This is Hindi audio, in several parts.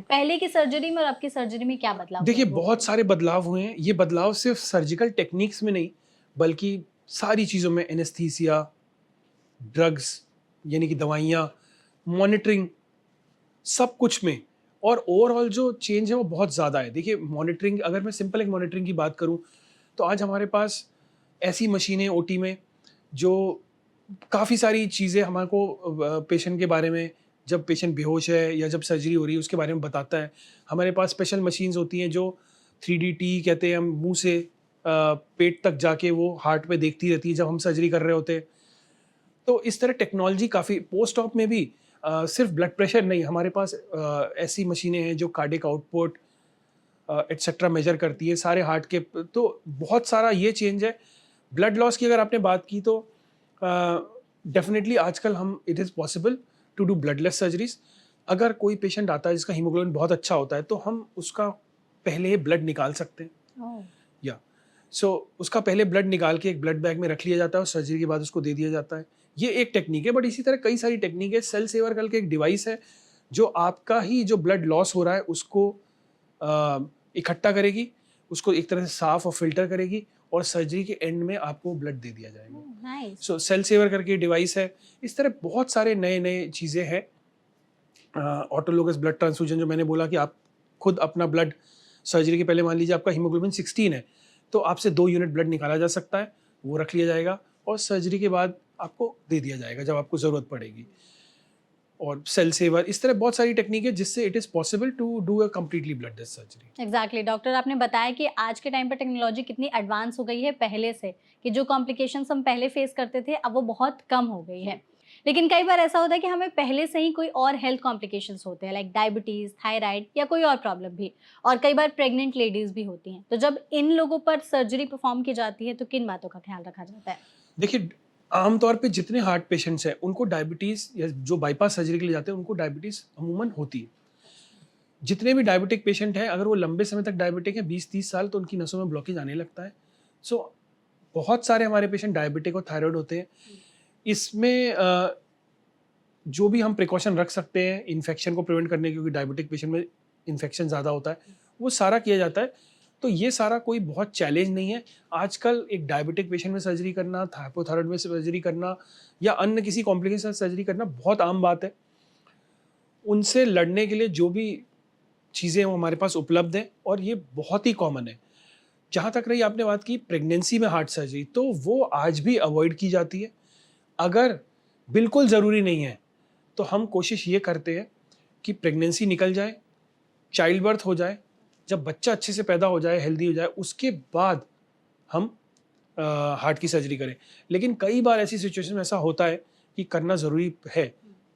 पहले की सर्जरी में और अब की सर्जरी में क्या बदलाव देखिए, हुए वो बहुत बताइए? सारे बदलाव हुए हैं। ये बदलाव सिर्फ सर्जिकल टेक्निक्स में नहीं, बल्कि सारी चीज़ों में, एनेस्थीसिया, ड्रग्स यानी कि दवाइयाँ, मॉनिटरिंग, सब कुछ में। और ओवरऑल जो चेंज है वो बहुत ज़्यादा है। देखिए, मॉनिटरिंग, अगर मैं सिंपल एक मॉनिटरिंग की बात करूँ, तो आज हमारे पास ऐसी मशीनें ओटी में जो काफ़ी सारी चीज़ें हमारे को पेशेंट के बारे में, जब पेशेंट बेहोश है या जब सर्जरी हो रही है उसके बारे में बताता है। हमारे पास स्पेशल मशीन्स होती हैं जो 3D कहते हैं, हम मुँह से पेट तक जाके वो हार्ट पे देखती रहती है जब हम सर्जरी कर रहे होते हैं। तो इस तरह टेक्नोलॉजी काफ़ी, पोस्ट ऑप में भी सिर्फ ब्लड प्रेशर नहीं, हमारे पास ऐसी मशीनें हैं जो कार्डियक आउटपुट एटसेट्रा मेजर करती है सारे हार्ट के। तो बहुत सारा ये चेंज है। ब्लड लॉस की अगर आपने बात की तो डेफिनेटली आजकल हम, it is possible to do bloodless surgeries. अगर कोई पेशेंट आता है जिसका हीमोग्लोबिन बहुत अच्छा होता है, तो हम उसका पहले ब्लड निकाल सकते हैं। ओह! या सो उसका पहले ब्लड निकाल के एक ब्लड बैग में रख लिया जाता है और सर्जरी के बाद उसको दे दिया जाता है। ये एक टेक्निक है, बट इसी तरह कई सारी टेक्निक है। सेल सेवर करके एक डिवाइस है जो आपका ही जो ब्लड लॉस हो रहा है उसको अ, इकट्ठा करेगी, उसको एक तरह से साफ और फिल्टर करेगी, और सर्जरी के एंड में आपको ब्लड दे दिया जाएगा। ओह, नाइस। सो सेल सेवर करके डिवाइस है। इस तरह बहुत सारे नए नए चीज़ें हैं। ऑटोलोगस ब्लड ट्रांसफ्यूजन, जो मैंने बोला कि आप खुद अपना ब्लड, सर्जरी के पहले मान लीजिए आपका हीमोग्लोबिन 16 है, तो आपसे 2 यूनिट ब्लड निकाला जा सकता है, वो रख लिया जाएगा और सर्जरी के बाद आपको दे दिया जाएगा जब आपको ज़रूरत पड़ेगी। और सेल सेवर, इस तरह बहुत सारी टेक्निक है जिससे it is possible to do a completely bloodless surgery. Exactly doctor, आपने बताया कि आज के टाइम पर टेक्नोलॉजी कितनी एडवांस हो गई है पहले से, कि जो कॉम्प्लिकेशंस हम पहले फेस करते थे अब वो बहुत कम हो गई है। लेकिन कई बार ऐसा होता है कि हमें पहले से ही कोई और हेल्थ कॉम्प्लिकेशंस होते हैं, लाइक डायबिटीज, थायराइड या कोई और प्रॉब्लम भी, और कई बार प्रेग्नेंट लेडीज भी होती हैं। तो जब इन लोगों पर सर्जरी परफॉर्म की जाती है तो किन बातों का ख्याल रखा जाता है? देखिए, आमतौर पे जितने हार्ट पेशेंट्स हैं उनको डायबिटीज़, या जो बाईपास सर्जरी के लिए जाते हैं उनको डायबिटीज़ अमूमन होती है। जितने भी डायबिटिक पेशेंट हैं, अगर वो लंबे समय तक डायबिटिक हैं, 20-30 साल, तो उनकी नसों में ब्लॉकेज आने लगता है। सो बहुत सारे हमारे पेशेंट डायबिटिक और थायराइड होते हैं। इसमें जो भी हम प्रिकॉशन रख सकते हैं इन्फेक्शन को प्रिवेंट करने के, क्योंकि डायबिटिक पेशेंट में इन्फेक्शन ज़्यादा होता है, वो सारा किया जाता है। तो ये सारा कोई बहुत चैलेंज नहीं है। आजकल एक डायबिटिक पेशेंट में सर्जरी करना, हाइपोथायराइड में सर्जरी करना, या अन्य किसी कॉम्प्लिकेशन से सर्जरी करना बहुत आम बात है। उनसे लड़ने के लिए जो भी चीज़ें वो हमारे पास उपलब्ध हैं, और ये बहुत ही कॉमन है। जहाँ तक रही आपने बात की प्रेगनेंसी में हार्ट सर्जरी, तो वो आज भी अवॉइड की जाती है। अगर बिल्कुल ज़रूरी नहीं है, तो हम कोशिश ये करते हैं कि प्रेगनेंसी निकल जाए, चाइल्ड बर्थ हो जाए, जब बच्चा अच्छे से पैदा हो जाए, हेल्दी हो जाए, उसके बाद हम हार्ट की सर्जरी करें। लेकिन कई बार ऐसी सिचुएशन में ऐसा होता है कि करना ज़रूरी है,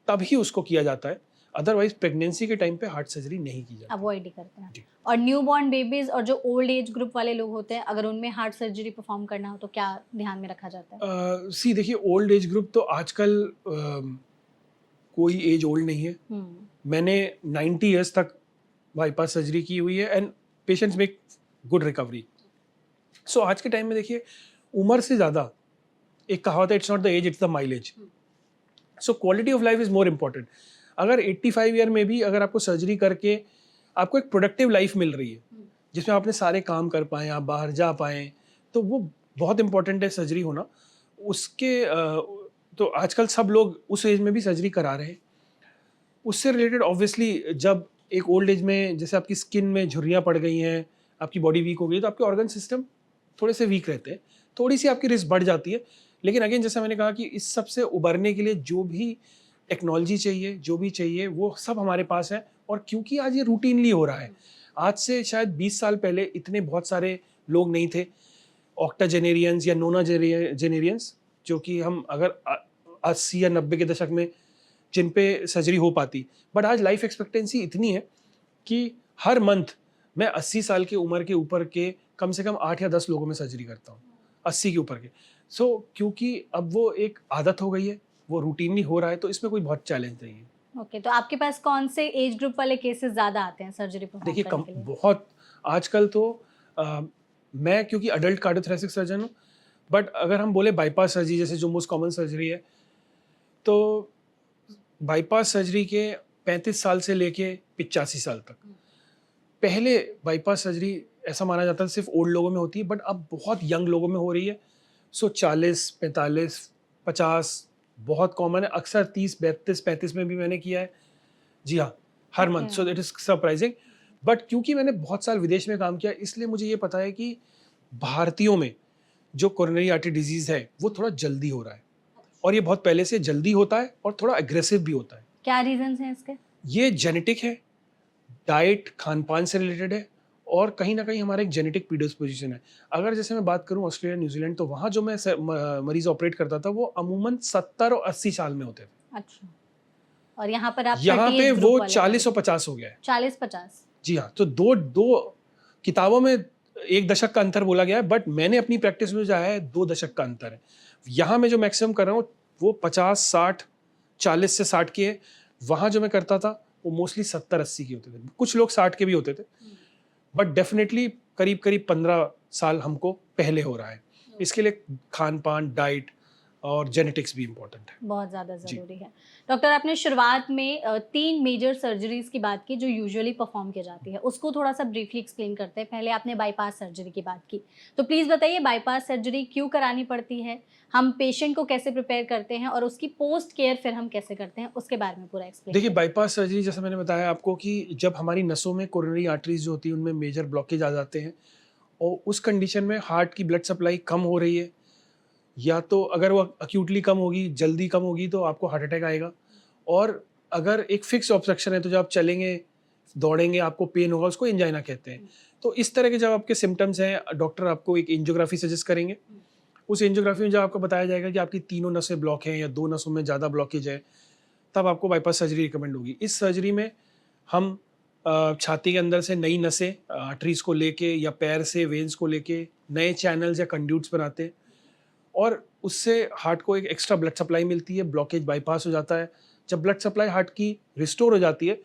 तभी उसको किया जाता है। अदरवाइज प्रेगनेंसी के टाइम पे हार्ट सर्जरी नहीं की जाती। अवॉइड ही करते हैं। जी। और न्यूबॉर्न बेबीज और जो ओल्ड एज ग्रुप वाले लोग होते हैं, अगर उनमें हार्ट सर्जरी परफॉर्म करना हो तो क्या ध्यान में रखा जाता है? सी देखिए, ओल्ड एज ग्रुप तो आजकल कोई एज ओल्ड नहीं है। हम्म। मैंने 90 ईयर्स तक बाईपास सर्जरी की हुई है, and patients make good recovery. So आज के टाइम में देखिए, उम्र से ज़्यादा, एक कहावत है, it's not the age, it's the mileage. So quality of life is more important. अगर 85 ईयर में भी अगर आपको सर्जरी करके आपको एक प्रोडक्टिव लाइफ मिल रही है, जिसमें आपने सारे काम कर पाएँ, आप बाहर जा पाएँ, तो वो बहुत इंपॉर्टेंट है सर्जरी होना। उसके तो आजकल सब लोग उस एज में भी सर्जरी करा रहे हैं। उससे रिलेटेड ऑब्वियसली, जब एक ओल्ड एज में जैसे आपकी स्किन में झुर्रियाँ पड़ गई हैं, आपकी बॉडी वीक हो गई है, तो आपके ऑर्गन सिस्टम थोड़े से वीक रहते हैं, थोड़ी सी आपकी रिस्क बढ़ जाती है। लेकिन अगेन, जैसा मैंने कहा कि इस सब से उबरने के लिए जो भी टेक्नोलॉजी चाहिए, जो भी चाहिए, वो सब हमारे पास है। और क्योंकि आज ये रूटीनली हो रहा है, आज से शायद 20 साल पहले इतने बहुत सारे लोग नहीं थे, ऑक्टाजेनेरियंस या नोनाजेनेरियंस, जो कि हम अगर 80 या 90 के दशक में जिन पे सर्जरी हो पाती। बट आज लाइफ एक्सपेक्टेंसी इतनी है कि हर मंथ मैं 80 साल की उम्र के ऊपर के कम से कम 8 या 10 लोगों में सर्जरी करता हूँ, 80 के ऊपर के। सो क्योंकि अब वो एक आदत हो गई है, वो रूटीनली हो रहा है, तो इसमें कोई बहुत चैलेंज नहीं है। ओके, तो आपके पास कौन से एज ग्रुप वाले केसेस ज्यादा आते हैं सर्जरी परफॉर्म देखिए, करने के लिए? बहुत आजकल तो मैं क्योंकि अडल्ट कार्डियोथोरेसिक सर्जन हूँ, बट अगर हम बोले बाईपास सर्जरी, जैसे जो मोस्ट कॉमन सर्जरी है, तो बाईपास सर्जरी के 35 साल से लेके 85 साल तक। पहले बाईपास सर्जरी ऐसा माना जाता था सिर्फ ओल्ड लोगों में होती है, बट अब बहुत यंग लोगों में हो रही है। सो 40, 45, 50 बहुत कॉमन है। अक्सर 30, 32, 35 में भी मैंने किया है। जी हाँ, हर month. So it is surprising. But क्योंकि मैंने बहुत साल विदेश में काम किया, इसलिए मुझे ये पता है कि भारतीयों में जो कोरोनरी आर्टरी डिजीज है वो थोड़ा जल्दी हो रहा है, और ये बहुत पहले से जल्दी होता है और थोड़ा एग्रेसिव भी होता है। क्या रीजंस हैं इसके? ये जेनेटिक है, डाइट खान पान से रिलेटेड है, और कहीं ना कहीं हमारा एक जेनेटिक प्रीडिस्पोजिशन है। अगर जैसे मैं बात करूं ऑस्ट्रेलिया, न्यूजीलैंड, तो वहाँ जो मैं मरीज ऑपरेट करता था वो अमूमन 70 और 80 साल में होते थे। अच्छा, और यहाँ पर आप यहाँ 38 पे ग्रुप वो वाले 40 और 50 हो गया है। 40-50? जी हाँ, तो दो किताबों में 1 दशक का अंतर बोला गया है, बट मैंने अपनी प्रैक्टिस में जो है 2 दशक का अंतर है। यहाँ मैं जो मैक्सिमम कर रहा हूँ वो 50, 60, 40 से 60 की है। वहाँ जो मैं करता था वो मोस्टली 70, 80 की होते थे। कुछ लोग 60 के भी होते थे, बट डेफिनेटली करीब करीब 15 साल हमको पहले हो रहा है। इसके लिए खान पान, डाइट और जेनेटिक्स भी इम्पोर्टेंट है। बहुत ज़्यादा ज़रूरी है। डॉक्टर, आपने शुरुआत में 3 मेजर सर्जरीज की बात की जो यूजुअली परफॉर्म की जाती है, उसको थोड़ा सा ब्रीफली एक्सप्लेन करते हैं। पहले आपने बाईपास सर्जरी की बात की, तो प्लीज़ बताइए बाईपास सर्जरी क्यों करानी पड़ती है, हम पेशेंट को कैसे प्रिपेयर करते हैं और उसकी पोस्ट केयर फिर हम कैसे करते हैं, उसके बारे में पूरा एक्सप्लेन। देखिए, बाईपास सर्जरी जैसा मैंने बताया आपको कि जब हमारी नसों में कोरोनरी आर्टरीज जो होती है उनमें मेजर ब्लॉकेज आ जाते हैं, और उस कंडीशन में हार्ट की ब्लड सप्लाई कम हो रही है, या तो अगर वो अक्यूटली कम होगी, जल्दी कम होगी, तो आपको हार्ट अटैक आएगा। और अगर एक फिक्स ऑब्स्ट्रक्शन है तो जब आप चलेंगे, दौड़ेंगे, आपको पेन होगा, उसको एंजाइना कहते हैं। तो इस तरह के जब आपके सिम्टम्स हैं, डॉक्टर आपको एक एंजियोग्राफी सजेस्ट करेंगे। उस एंजियोग्राफी में जब आपको बताया जाएगा कि आपकी तीनों नसें ब्लॉक हैं या 2 नसों में ज़्यादा ब्लॉकेज है, तब आपको बाईपास सर्जरी रिकमेंड होगी। इस सर्जरी में हम छाती के अंदर से नई नसें, आर्टरीज को लेके, या पैर से वेन्स को लेके नए चैनल्स या कंड्यूट्स बनाते हैं, और उससे हार्ट को एक एक्स्ट्रा ब्लड सप्लाई मिलती है, ब्लॉकेज बाईपास हो जाता है। जब ब्लड सप्लाई हार्ट की रिस्टोर हो जाती है,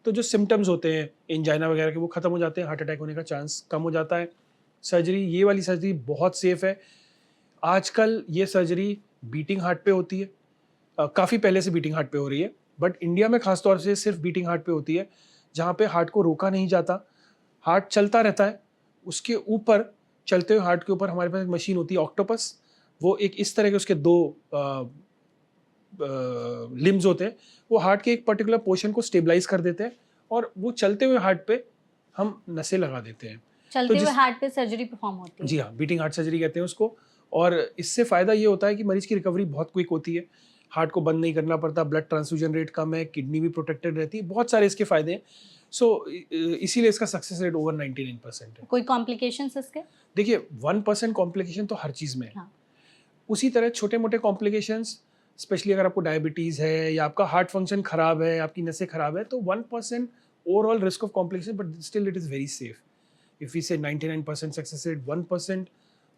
तो जो सिम्टम्स होते हैं एंजाइना वगैरह के वो खत्म हो जाते हैं, हार्ट अटैक होने का चांस कम हो जाता है। सर्जरी, ये वाली सर्जरी बहुत सेफ है। आजकल ये सर्जरी बीटिंग हार्ट पे होती है, काफ़ी पहले से बीटिंग हार्ट पे हो रही है, बट इंडिया में खासतौर से सिर्फ बीटिंग हार्ट पे होती है, जहाँ पे हार्ट को रोका नहीं जाता, हार्ट चलता रहता है। उसके ऊपर, चलते हुए हार्ट के ऊपर हमारे पास एक मशीन होती है ऑक्टोपस, वो एक इस तरह के उसके 2 लिम्स होते हैं, वो हार्ट के एक पर्टिकुलर पोर्शन को स्टेबलाइज कर देते हैं, और वो चलते हुए हार्ट पे हम नसें लगा देते हैं। चलते हुए हार्ट पे सर्जरी परफॉर्म होती है? जी हाँ, बीटिंग हार्ट सर्जरी कहते हैं उसको। और इससे फ़ायदा ये होता है कि मरीज की रिकवरी बहुत क्विक होती है, हार्ट को बंद नहीं करना पड़ता, ब्लड ट्रांसफ्यूजन रेट कम है, किडनी भी प्रोटेक्टेड रहती है, बहुत सारे इसके फ़ायदे हैं। सो इसीलिए इसका सक्सेस रेट ओवर 99% है। कोई कॉम्प्लिकेशंस इसके? देखिए, 1% कॉम्प्लिकेशन तो हर चीज़ में है। हाँ। उसी तरह छोटे मोटे कॉम्प्लिकेशंस, स्पेशली अगर आपको डायबिटीज़ है या आपका हार्ट फंक्शन खराब है, आपकी नसें खराब है, तो 1% overall risk of complication, but still it is very safe. If we say 99% success rate, 1%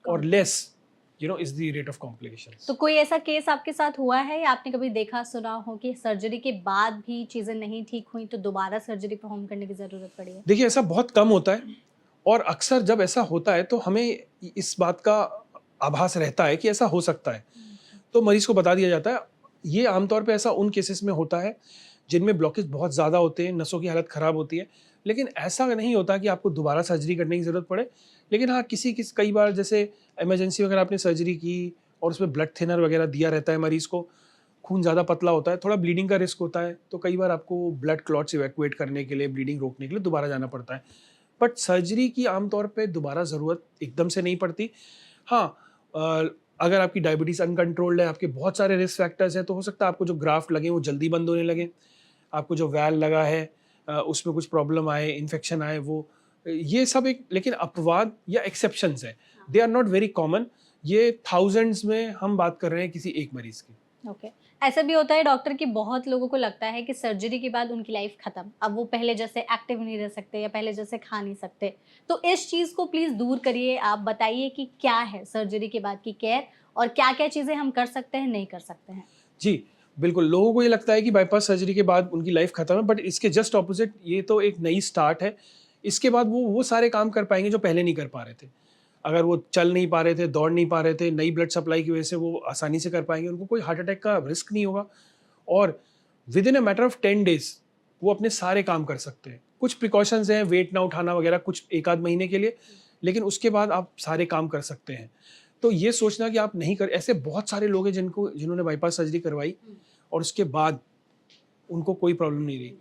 और less is the rate of complications. तो कोई ऐसा केस आपके साथ हुआ है या आपने कभी देखा सुना हो कि सर्जरी के बाद भी चीज़ें नहीं ठीक हुई तो दोबारा सर्जरी परफॉर्म करने की ज़रूरत पड़ी है? देखिए, ऐसा बहुत कम होता है, और अक्सर जब ऐसा होता है तो हमें इस बात का आभास रहता है कि ऐसा हो सकता है, तो मरीज को बता दिया जाता है। ये आमतौर पे ऐसा उन केसेस में होता है जिनमें ब्लॉकेज बहुत ज़्यादा होते हैं, नसों की हालत ख़राब होती है, लेकिन ऐसा नहीं होता कि आपको दोबारा सर्जरी करने की ज़रूरत पड़े। लेकिन हाँ, कई बार जैसे इमरजेंसी वगैरह आपने सर्जरी की और उसमें ब्लड थिनर वगैरह दिया रहता है मरीज़ को, खून ज़्यादा पतला होता है, थोड़ा ब्लीडिंग का रिस्क होता है, तो कई बार आपको ब्लड क्लॉट्स इवैक्यूएट करने के लिए, ब्लीडिंग रोकने के लिए दोबारा जाना पड़ता है। बट सर्जरी की आमतौर पे दोबारा ज़रूरत एकदम से नहीं पड़ती। हाँ, अगर आपकी डायबिटीज़ अनकंट्रोल्ड है, आपके बहुत सारे रिस्क फैक्टर्स हैं, तो हो सकता है आपको जो ग्राफ्ट लगे वो जल्दी बंद होने लगे, आपको जो वैल लगा है उसमें कुछ प्रॉब्लम आए, इन्फेक्शन आए, वो ये सब एक लेकिन अपवाद या एक्सेप्शंस है, they are not very common. ये थाउजेंड्स में हम बात कर रहे हैं किसी एक मरीज की। ओके। ऐसा भी होता है डॉक्टर कि बहुत लोगों को लगता है कि सर्जरी के बाद उनकी लाइफ खत्म, अब वो पहले जैसे एक्टिव नहीं रह सकते या पहले जैसे खा नहीं सकते, तो इस चीज़ को प्लीज़ दूर करिए। आप बताइए कि क्या है सर्जरी के बाद की केयर और क्या क्या चीज़ें हम कर सकते हैं, नहीं कर सकते हैं। जी बिल्कुल, लोगों को ये लगता है कि बाईपास सर्जरी के बाद उनकी लाइफ खत्म है, बट इसके जस्ट ऑपोजिट, ये तो एक नई स्टार्ट है। इसके बाद वो सारे काम कर पाएंगे जो पहले नहीं कर पा रहे थे। अगर वो चल नहीं पा रहे थे, दौड़ नहीं पा रहे थे, नई ब्लड सप्लाई की वजह से वो आसानी से कर पाएंगे, उनको कोई हार्ट अटैक का रिस्क नहीं होगा, और with in a matter of 10 days वो अपने सारे काम कर सकते हैं। कुछ प्रिकॉशंस हैं, वेट ना उठाना वगैरह, कुछ एक आध महीने के लिए, लेकिन उसके बाद आप सारे काम कर सकते हैं। तो ये सोचना कि आप नहीं कर, ऐसे बहुत सारे लोग हैं जिन्होंने बाईपास सर्जरी करवाई और उसके बाद उनको कोई प्रॉब्लम नहीं रही।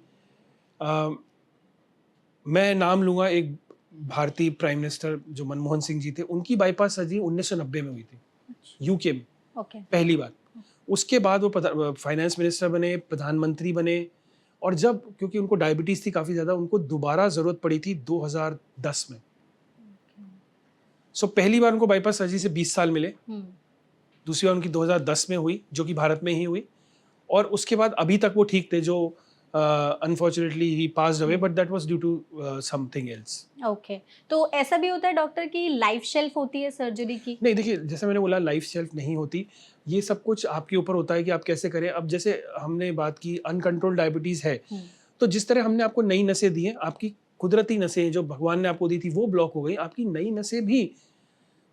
मैं नाम लूँगा, एक भारतीय प्राइम मिनिस्टर जो मनमोहन सिंह जी थे, उनकी बाईपास सर्जरी 1990 में हुई थी, यूके में, ओके। पहली बार। उसके बाद वो फाइनेंस मिनिस्टर बने, प्रधानमंत्री बने, और जब, क्योंकि उनको डायबिटीज़ थी काफ़ी ज़्यादा, उनको दोबारा ज़रूरत पड़ी थी 2010 में। सो पहली बार उनको बाईपास सर्जरी से 20 साल मिले, दूसरी बार उनकी 2010 में हुई, जो कि भारत में ही हुई, और उसके बाद अभी तक वो ठीक थे, जो unfortunately he passed away, but that was due to something else. Okay, तो ऐसा भी होता है डॉक्टर की लाइफ शेल्फ होती है सर्जरी की? नहीं, देखिए, जैसे मैंने बोला, लाइफ शेल्फ नहीं होती, ये सब कुछ आपके ऊपर होता है कि आप कैसे करें। अब जैसे हमने बात की, अनकंट्रोल डायबिटीज़ है, तो जिस तरह हमने आपको नई नसें दी हैं, आपकी कुदरती नसें जो भगवान ने आपको दी थी वो ब्लॉक हो गई, आपकी नई नसें भी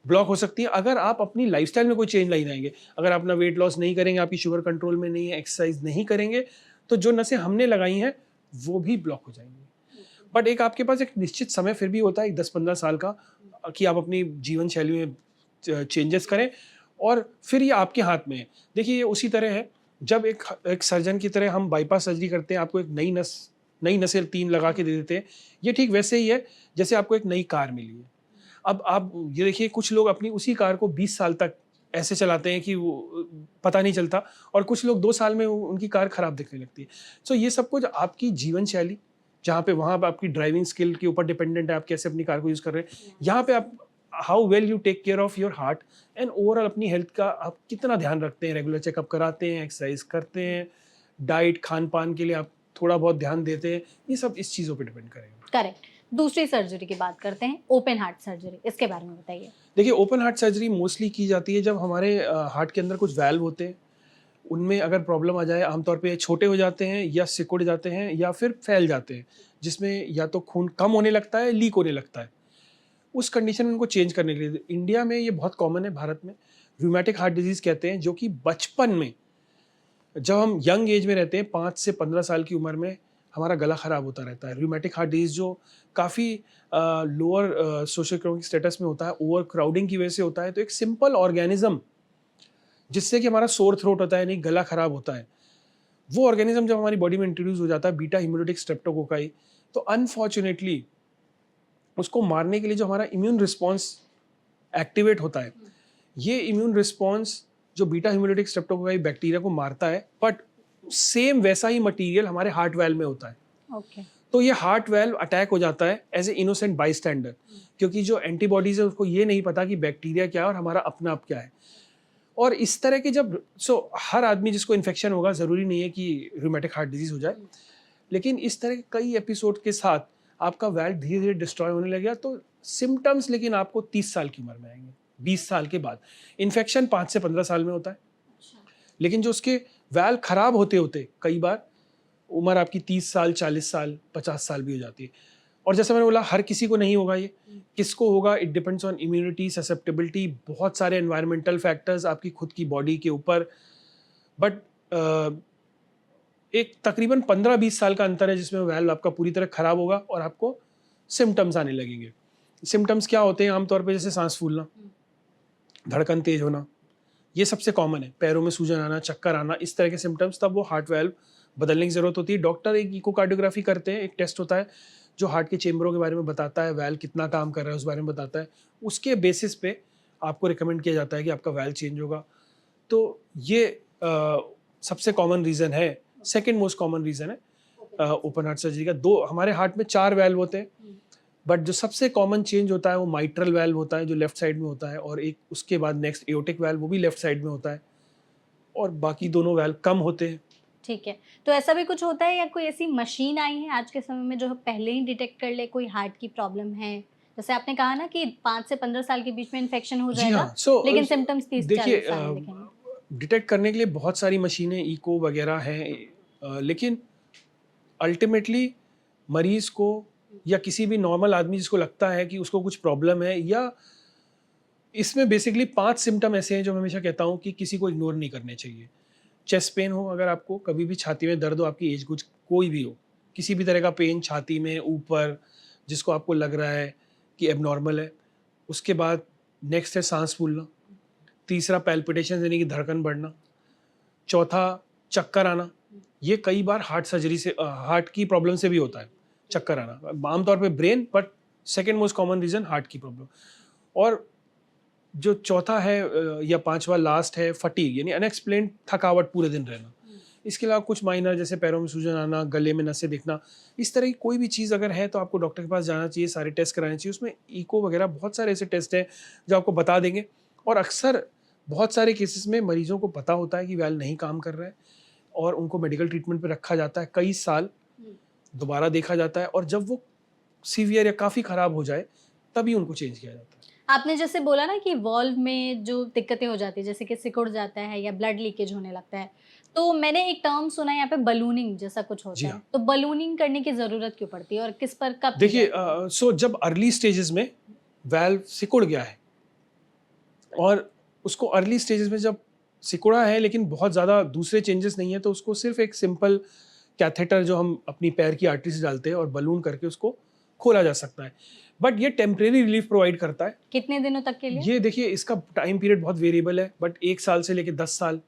ब्लॉक हो सकती हैं अगर आप अपनी लाइफस्टाइल में कोई चेंज नहीं लाएंगे। अगर आप अपना वेट लॉस नहीं करेंगे, आपकी शुगर कंट्रोल में नहीं है, एक्सरसाइज नहीं करेंगे, तो जो नसें हमने लगाई हैं वो भी ब्लॉक हो जाएंगी। बट एक आपके पास एक निश्चित समय फिर भी होता है, 10-15 साल का, कि आप अपनी जीवन शैली में चेंजेस करें, और फिर ये आपके हाथ में है। देखिए, ये उसी तरह है, जब एक सर्जन की तरह हम बाईपास सर्जरी करते हैं, आपको एक नई नसें 3 लगा के दे देते हैं, ये ठीक वैसे ही है जैसे आपको एक नई कार मिली है। अब आप ये देखिए, कुछ लोग अपनी उसी कार को 20 साल तक ऐसे चलाते हैं कि वो पता नहीं चलता, और कुछ लोग 2 साल में उनकी कार खराब दिखने लगती है। सो ये सब कुछ आपकी जीवन शैली, जहाँ पे वहाँ पे आपकी ड्राइविंग स्किल के ऊपर डिपेंडेंट है, आप कैसे अपनी कार को यूज़ कर रहे हैं। यहाँ पे आप how well you take care of your heart and overall अपनी हेल्थ का आप कितना ध्यान रखते हैं, रेगुलर चेकअप कराते हैं, एक्सरसाइज करते हैं, डाइट खान पान के लिए आप थोड़ा बहुत ध्यान देते हैं, ये सब इस चीज़ों पे डिपेंड करेगा। करेक्ट। दूसरी सर्जरी की बात करते हैं, ओपन हार्ट सर्जरी, इसके बारे में बताइए। देखिए, ओपन हार्ट सर्जरी मोस्टली की जाती है जब हमारे हार्ट के अंदर कुछ वैल्व होते हैं, उनमें अगर प्रॉब्लम आ जाए, आमतौर पे छोटे हो जाते हैं या सिकुड़ जाते हैं या फिर फैल जाते हैं, जिसमें या तो खून कम होने लगता है, लीक होने लगता है। उस कंडीशन में उनको चेंज करने के लिए, इंडिया में ये बहुत कॉमन है, भारत में रूमेटिक हार्ट डिजीज़ कहते हैं, जो कि बचपन में, जब हम यंग एज में रहते हैं, 5 से 15 साल की उम्र में हमारा गला ख़राब होता रहता है। रूमेटिक हार्ट डिजीज़ जो काफ़ी लोअर सोशो इकोनॉमिक स्टेटस में होता है, ओवर क्राउडिंग की वजह से होता है, तो एक सिंपल ऑर्गेनिज्म जिससे कि हमारा सोर थ्रोट होता है, नहीं गला ख़राब होता है, वो ऑर्गेनिज्म जब हमारी बॉडी में इंट्रोड्यूस हो जाता है, बीटा हिमोलिटिक स्ट्रेप्टोकोकाई, तो अनफॉर्चुनेटली उसको मारने के लिए जो हमारा इम्यून रिस्पॉन्स एक्टिवेट होता है, ये इम्यून रिस्पॉन्स जो बीटा हिमोलिटिक स्ट्रेप्टोकोकाई बैक्टीरिया को मारता है, बट सेम वैसा ही मटेरियल हमारे हार्ट वेल में होता है। ओके। तो ये हार्ट वेल्व अटैक हो जाता है एज ए इनोसेंट बाईस्टैंडर, क्योंकि जो एंटीबॉडीज है उसको ये नहीं पता कि बैक्टीरिया क्या है और हमारा अपना आप क्या है। और इस तरह के जब हर आदमी जिसको इन्फेक्शन होगा, ज़रूरी नहीं है कि रूमेटिक हार्ट डिजीज़ हो जाए, लेकिन इस तरह के कई एपिसोड के साथ आपका वेल्व धीरे धीरे डिस्ट्रॉय होने लगेगा, तो सिम्टम्स लेकिन आपको 30 साल की उम्र में आएंगे, 20 साल के बाद। इन्फेक्शन 5 से 15 साल में होता है, लेकिन जो उसके वेल्व खराब होते होते कई बार उम्र आपकी 30 साल, 40 साल, 50 साल भी हो जाती है। और जैसे मैंने बोला, हर किसी को नहीं होगा ये, किसको होगा, it depends on immunity, susceptibility, बहुत सारे एनवायरमेंटल फैक्टर्स आपकी खुद की बॉडी के ऊपर। बट एक तकरीबन 15-20 साल का अंतर है जिसमें वेल्व आपका पूरी तरह खराब होगा और आपको सिम्टम्स आने लगेंगे। सिम्टम्स क्या होते हैं आमतौर पे? जैसे सांस फूलना, धड़कन तेज होना, ये सबसे कॉमन है। पैरों में सूजन आना, चक्कर आना, इस तरह के सिम्टम्स, तब वो हार्ट वेल्व बदलने की ज़रूरत होती है। डॉक्टर एक इकोकार्डियोग्राफी करते हैं, एक टेस्ट होता है जो हार्ट के चेम्बरों के बारे में बताता है, वेल्व कितना काम कर रहा है उस बारे में बताता है। उसके बेसिस पे आपको रिकमेंड किया जाता है कि आपका वेल्व चेंज होगा। तो ये सबसे कॉमन रीज़न है। सेकेंड मोस्ट कॉमन रीज़न है ओपन हार्ट सर्जरी का। हमारे हार्ट में 4 वेल्व होते हैं, बट जो सबसे कॉमन चेंज होता है वो माइट्रल वेल्व होता है, जो लेफ्ट साइड में होता है, और एक उसके बाद नेक्स्ट एओर्टिक वेल्व, वो भी लेफ्ट साइड में होता है, और बाकी दोनों वेल्व कम होते हैं। ठीक है, तो ऐसा भी कुछ होता है या कोई ऐसी मशीन आई है आज के समय में जो पहले ही डिटेक्ट कर ले कोई हार्ट की प्रॉब्लम है? जैसे आपने कहा ना कि 5 से 15 साल के बीच में इन्फेक्शन हो जी जाएगा, हाँ, लेकिन सिम्टम्स 30-40 साल में दिखेंगे। डिटेक्ट करने के लिए बहुत सारी मशीनें, इको वगैरह हैं, लेकिन अल्टीमेटली मरीज को या किसी भी नॉर्मल आदमी जिसको लगता है कि उसको कुछ प्रॉब्लम है, या इसमें बेसिकली 5 सिम्टम ऐसे हैं जो मैं हमेशा कहता हूँ कि किसी को इग्नोर नहीं करने चाहिए। चेस्ट पेन हो, अगर आपको कभी भी छाती में दर्द हो, आपकी एज कुछ कोई भी हो, किसी भी तरह का पेन छाती में ऊपर जिसको आपको लग रहा है कि एबनॉर्मल है। उसके बाद नेक्स्ट है सांस फूलना, तीसरा पैल्पिटेशन यानी कि धड़कन बढ़ना, चौथा चक्कर आना। ये कई बार हार्ट सर्जरी से हार्ट की प्रॉब्लम से भी होता है चक्कर आना, आमतौर पे brain, but second most common reason heart की प्रॉब्लम। और जो चौथा है या पांचवा लास्ट है फटीग यानी अनएक्सप्लेन्ड थकावट पूरे दिन रहना। इसके अलावा कुछ माइनर जैसे पैरों में सूजन आना, गले में नसें दिखना, इस तरह की कोई भी चीज़ अगर है तो आपको डॉक्टर के पास जाना चाहिए, सारे टेस्ट कराने चाहिए। उसमें इको वगैरह बहुत सारे ऐसे टेस्ट हैं जो आपको बता देंगे। और अक्सर बहुत सारे केसेस में मरीजों को पता होता है कि वैल्व नहीं काम कर रहा है और उनको मेडिकल ट्रीटमेंट पे रखा जाता है, कई साल दोबारा देखा जाता है, और जब वो सीवियर या काफ़ी ख़राब हो जाए तभी उनको चेंज किया जाता है। आपने जैसे बोला ना कि वॉल्व में जो दिक्कतें हो जाती है, जैसे कि सिकुड़ जाता है या ब्लड लीकेज होने लगता है, तो मैंने एक टर्म सुना है यहाँ पे बलूनिंग जैसा कुछ जी होता है। हाँ। तो बलूनिंग करने की ज़रूरत क्यों पड़ती है और किस पर कब की देखिए जाती है? सो जब अर्ली स्टेजेस में वैल्व सिकुड़ गया है और उसको अर्ली स्टेजेस में जब सिकुड़ा है लेकिन बहुत ज़्यादा दूसरे चेंजेस नहीं है, तो उसको सिर्फ एक सिंपल कैथेटर जो हम अपनी पैर की आर्टरी से डालते हैं और बलून करके उसको खोला जा सकता है। बट ये टेम्परेरी रिलीफ प्रोवाइड करता है। कितने दिनों तक के लिए? ये देखिए इसका टाइम पीरियड बहुत वेरिएबल है, बट 1 साल से लेकर 10 साल,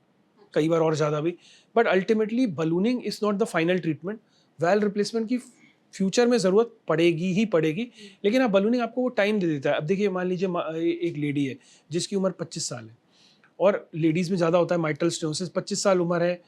कई बार और ज़्यादा भी। But ultimately ballooning is not the final treatment. Valve replacement की फ्यूचर में ज़रूरत पड़ेगी ही पड़ेगी, लेकिन आप बलूनिंग आपको वो टाइम दे देता है। अब देखिए मान लीजिए एक लेडी है जिसकी उम्र 25 साल है, और लेडीज़ में ज़्यादा होता है माइटल स्टेनोसिस। 25 साल उम्र है,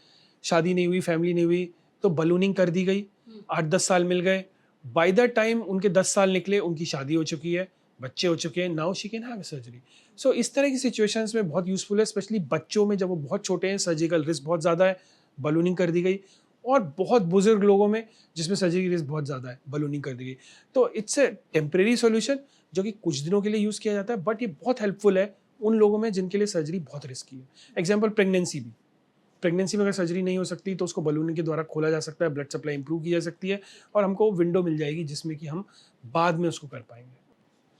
शादी नहीं हुई, फैमिली नहीं हुई, तो बलूनिंग कर दी गई, 8-10 साल मिल गए। बाय द टाइम उनके 10 साल निकले, उनकी शादी हो चुकी है, बच्चे हो चुके हैं, now she can have surgery. So इस तरह की सिचुएशंस में बहुत यूजफुल है, स्पेशली बच्चों में जब वो बहुत छोटे हैं, सर्जिकल रिस्क बहुत ज़्यादा है, बलूनिंग कर दी गई। और बहुत बुजुर्ग लोगों में जिसमें सर्जरी की रिस्क बहुत ज़्यादा है, बलूनिंग कर दी गई। तो इट्स ए टेम्परेरी सॉल्यूशन जो कि कुछ दिनों के लिए यूज़ किया जाता है, बट ये बहुत हेल्पफुल है उन लोगों में जिनके लिए सर्जरी बहुत रिस्की है। एग्जाम्पल प्रेगनेंसी भी, प्रेगनेंसी में अगर सर्जरी नहीं हो सकती तो उसको बलूनिंग के द्वारा खोला जा सकता है, ब्लड सप्लाई इंप्रूव की जा सकती है, और हमको विंडो मिल जाएगी जिसमें कि हम बाद में उसको कर पाएंगे।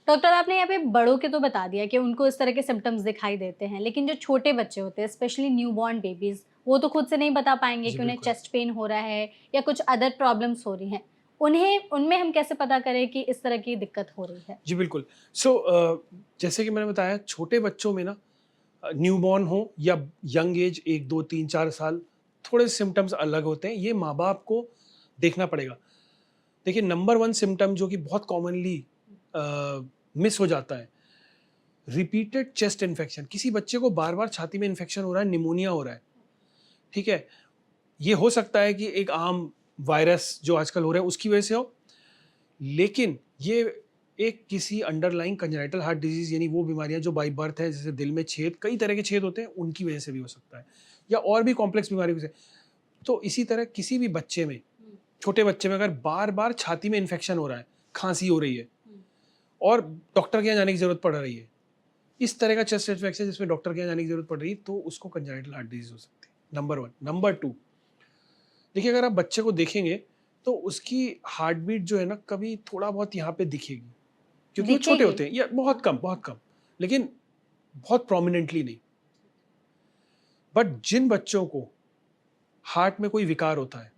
डॉक्टर आपने यहाँ पे बड़ों के तो बता दिया कि उनको इस तरह के सिम्टम्स दिखाई देते हैं, लेकिन जो छोटे बच्चे होते हैं स्पेशली न्यूबॉर्न बेबीज, वो तो खुद से नहीं बता पाएंगे जी कि उन्हें बिल्कुल। चेस्ट पेन हो रहा है या कुछ अदर प्रॉब्लम्स हो रही हैं। उन्हें उनमें हम कैसे पता करें कि इस तरह की दिक्कत हो रही है? जी बिल्कुल। सो जैसे कि मैंने बताया, छोटे बच्चों में ना न्यूबॉर्न हो या यंग एज 1, 2, 3, 4 साल, थोड़े सिम्टम्स अलग होते हैं। ये माँ बाप को देखना पड़ेगा। देखिए नंबर 1 सिम्टम जो कि बहुत कॉमनली मिस हो जाता है, रिपीटेड चेस्ट इन्फेक्शन। किसी बच्चे को बार बार छाती में इन्फेक्शन हो रहा है, निमोनिया हो रहा है, ठीक है। ये हो सकता है कि एक आम वायरस जो आजकल हो रहा है उसकी वजह से हो, लेकिन ये एक किसी अंडरलाइंग कंजेनिटल हार्ट डिजीज यानी वो बीमारियां जो बाई बर्थ है, जैसे दिल में छेद, कई तरह के छेद होते हैं, उनकी वजह से भी हो सकता है, या और भी कॉम्प्लेक्स बीमारियों से। तो इसी तरह किसी भी बच्चे में, छोटे बच्चे में अगर बार बार छाती में इन्फेक्शन हो रहा है, खांसी हो रही है और डॉक्टर के यहाँ जाने की जरूरत पड़ रही है, इस तरह का चेस्ट इन्फेक्शन जिसमें डॉक्टर के यहाँ जाने की जरूरत पड़ रही है, तो उसको कंजेनिटल हार्ट डिजीज हो सकती है, नंबर 1। नंबर 2, देखिए अगर आप बच्चे को देखेंगे तो उसकी हार्ट बीट जो है ना, कभी थोड़ा बहुत यहाँ पे दिखेगी, क्योंकि वो छोटे दिखेगी? होते हैं, या बहुत कम, लेकिन बहुत प्रोमिनेंटली नहीं। बट जिन बच्चों को हार्ट में कोई विकार होता है,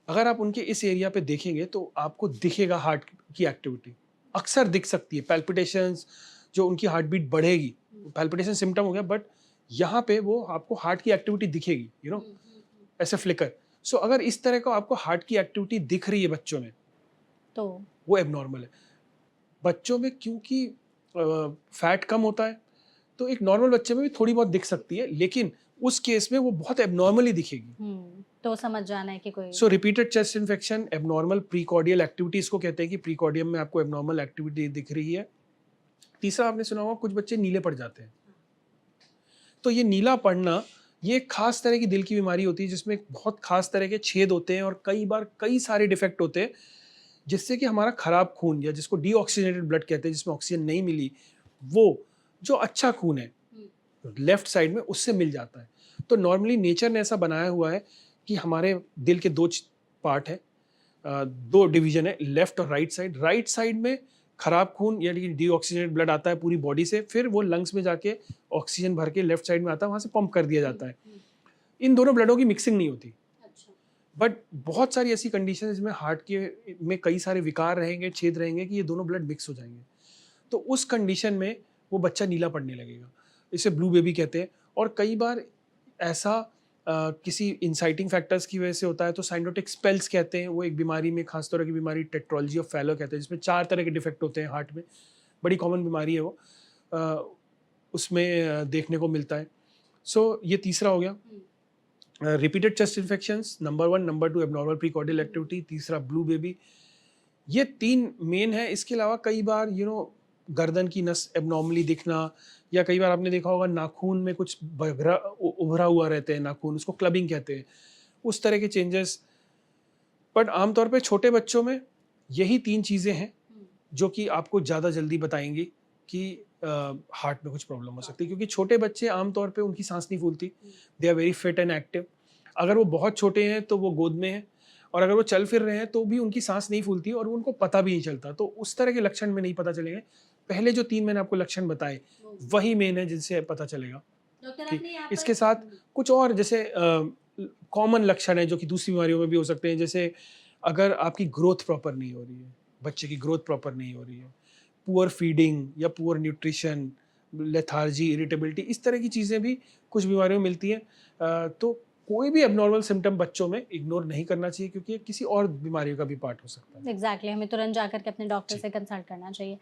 अगर आप उनके इस एरिया पे देखेंगे तो आपको दिखेगा हार्ट की एक्टिविटी, अक्सर दिख सकती है। पैल्पिटेशंस, जो उनकी हार्ट बीट बढ़ेगी, पैल्पिटेशन सिम्टम हो गया, बट यहाँ पे वो आपको हार्ट की एक्टिविटी दिखेगी, ऐसे फ्लिकर। सो अगर इस तरह का आपको हार्ट की एक्टिविटी दिख रही है बच्चों में, तो वो एबनॉर्मल है। बच्चों में क्योंकि फैट कम होता है, तो एक नॉर्मल बच्चे में भी थोड़ी बहुत दिख सकती है, लेकिन उस केस में वो बहुत एबनॉर्मली दिखेगी। तो समझ जाना है कि कोई so repeated chest infection, abnormal precordial activity इसको कहते हैं, कि प्रीकॉर्डियम में आपको एबनॉर्मल एक्टिविटी दिख रही है। तीसरा, आपने सुना होगा कुछ बच्चे नीले पड़ जाते हैं। तो ये नीला पड़ना, ये एक खास तरह की दिल की बीमारी होती है जिसमें बहुत खास तरह के छेद होते हैं और कई बार कई सारे डिफेक्ट होते हैं, जिससे कि हमारा खराब खून, या जिसको डीऑक्सीजनेटेड ब्लड कहते हैं, जिसमें ऑक्सीजन नहीं मिली, वो जो अच्छा खून है लेफ्ट साइड में, उससे मिल जाता है। तो नॉर्मली नेचर ने ऐसा बनाया हुआ है कि हमारे दिल के 2 पार्ट है, 2 डिवीजन है, लेफ्ट और राइट साइड। राइट साइड में खराब खून यानी डीऑक्सीजनेटेड ब्लड आता है पूरी बॉडी से, फिर वो लंग्स में जाके ऑक्सीजन भर के लेफ्ट साइड में आता है, वहाँ से पंप कर दिया जाता है। इन दोनों ब्लडों की मिक्सिंग नहीं होती। बट बहुत सारी ऐसी कंडीशन जिसमें हार्ट के में कई सारे विकार रहेंगे, छेद रहेंगे कि ये दोनों ब्लड मिक्स हो जाएंगे, तो उस कंडीशन में वो बच्चा नीला पड़ने लगेगा, इसे ब्लू बेबी कहते हैं। और कई बार ऐसा किसी इंसाइटिंग फैक्टर्स की वजह से होता है, तो साइनोटिक स्पेल्स कहते हैं, वो एक बीमारी में, खास तरह की बीमारी टेट्रोलॉजी ऑफ फैलो कहते हैं, जिसमें 4 तरह के डिफेक्ट होते हैं हार्ट में, बड़ी कॉमन बीमारी है वो, उसमें देखने को मिलता है। सो ये तीसरा हो गया। Repeated chest infections number 1, number 2 abnormal precordial activity, तीसरा ब्लू बेबी, ये 3 मेन है। इसके अलावा कई बार गर्दन की नस एबनॉर्मली दिखना, या कई बार आपने देखा होगा नाखून में कुछ उभरा हुआ रहते हैं नाखून, उसको क्लबिंग कहते हैं, उस तरह के चेंजेस। बट आमतौर पे छोटे बच्चों में यही 3 चीज़ें हैं जो कि आपको ज़्यादा जल्दी बताएंगी कि हार्ट में कुछ प्रॉब्लम हो सकती है, क्योंकि छोटे बच्चे आमतौर पे उनकी सांस नहीं फूलती, they are very fit and active. अगर वो बहुत छोटे हैं तो वो गोद में हैं, और अगर वो चल फिर रहे हैं तो भी उनकी सांस नहीं फूलती और उनको पता भी नहीं चलता। तो उस तरह के लक्षण में नहीं पता चलेंगे। पहले जो 3 मैंने आपको लक्षण बताए वही मेन है जिनसे पता चलेगा। इसके साथ कुछ और जैसे कॉमन लक्षण है जो कि दूसरी बीमारियों में भी हो सकते हैं, जैसे अगर आपकी ग्रोथ प्रॉपर नहीं हो रही है, बच्चे की ग्रोथ प्रॉपर नहीं हो रही है, पुअर फीडिंग या पुअर न्यूट्रिशन, लेथार्जी, इरिटेबिलिटी, इस तरह की चीज़ें भी कुछ बीमारियों में मिलती हैं। तो कोई भी एबनॉर्मल सिम्टम बच्चों में इग्नोर नहीं करना चाहिए, क्योंकि ये किसी और बीमारियों का भी पार्ट हो सकता है। एग्जैक्टली, हमें तुरंत जाकर के अपने डॉक्टर से कंसल्ट करना चाहिए।